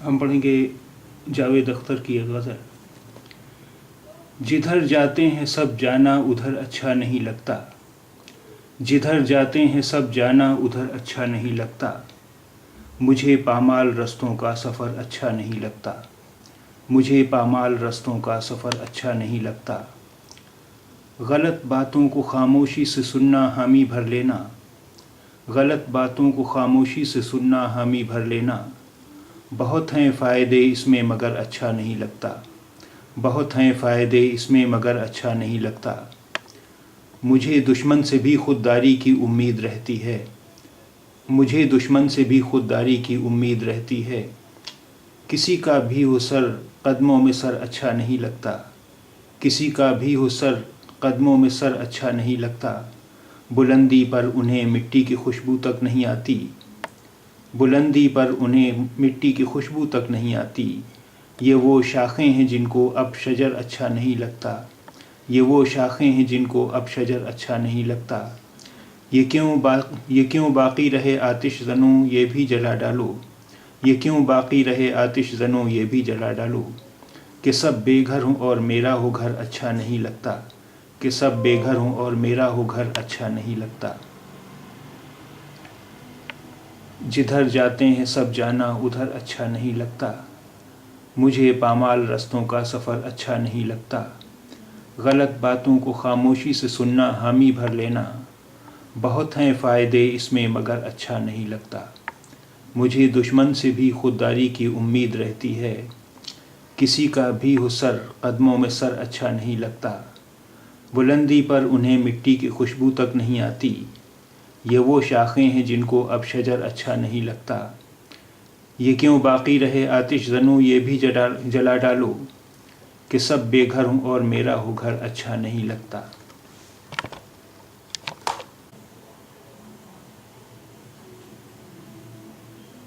हम पढ़ेंगे जावेद अख्तर की एक गज़ल। जिधर जाते हैं सब जाना उधर अच्छा नहीं लगता, जिधर जाते हैं सब जाना उधर अच्छा नहीं लगता, मुझे पामाल रस्तों का सफ़र अच्छा नहीं लगता, मुझे पामाल रस्तों का सफ़र अच्छा नहीं लगता। गलत बातों को खामोशी से सुनना हामी भर लेना, गलत बातों को खामोशी से सुनना हामी भर लेना, बहुत हैं फ़ायदे इसमें मगर अच्छा नहीं लगता, बहुत हैं फ़ायदे इसमें मगर अच्छा नहीं लगता। मुझे दुश्मन से भी खुददारी की उम्मीद रहती है, मुझे दुश्मन से भी खुददारी की उम्मीद रहती है, किसी का भी हो सर कदमों में सर अच्छा नहीं लगता, किसी का भी हो सर कदमों में सर अच्छा नहीं लगता। बुलंदी पर उन्हें मिट्टी की खुशबू तक नहीं आती, बुलंदी पर उन्हें मिट्टी की खुशबू तक नहीं आती। ये वो शाखें हैं जिनको अब शजर अच्छा नहीं लगता, ये वो शाखें हैं जिनको अब शजर अच्छा नहीं लगता। ये क्यों बाकी रहे आतिश ज़नों ये भी जला डालो, ये क्यों बाकी रहे आतिश ज़नों ये भी जला डालो, कि सब बेघर हों और मेरा हो घर अच्छा नहीं लगता, कि सब बेघर हों और मेरा हो घर अच्छा नहीं लगता। जिधर जाते हैं सब जाना उधर अच्छा नहीं लगता, मुझे पामाल रस्तों का सफ़र अच्छा नहीं लगता। गलत बातों को खामोशी से सुनना हामी भर लेना, बहुत हैं फ़ायदे इसमें मगर अच्छा नहीं लगता। मुझे दुश्मन से भी खुददारी की उम्मीद रहती है, किसी का भी हो सर कदमों में सर अच्छा नहीं लगता। बुलंदी पर उन्हें मिट्टी की खुशबू तक नहीं आती, ये वो शाखें हैं जिनको अब शजर अच्छा नहीं लगता। ये क्यों बाकी रहे आतिश ज़नों ये भी जला डालो, कि सब बेघर हों और मेरा हो घर अच्छा नहीं लगता।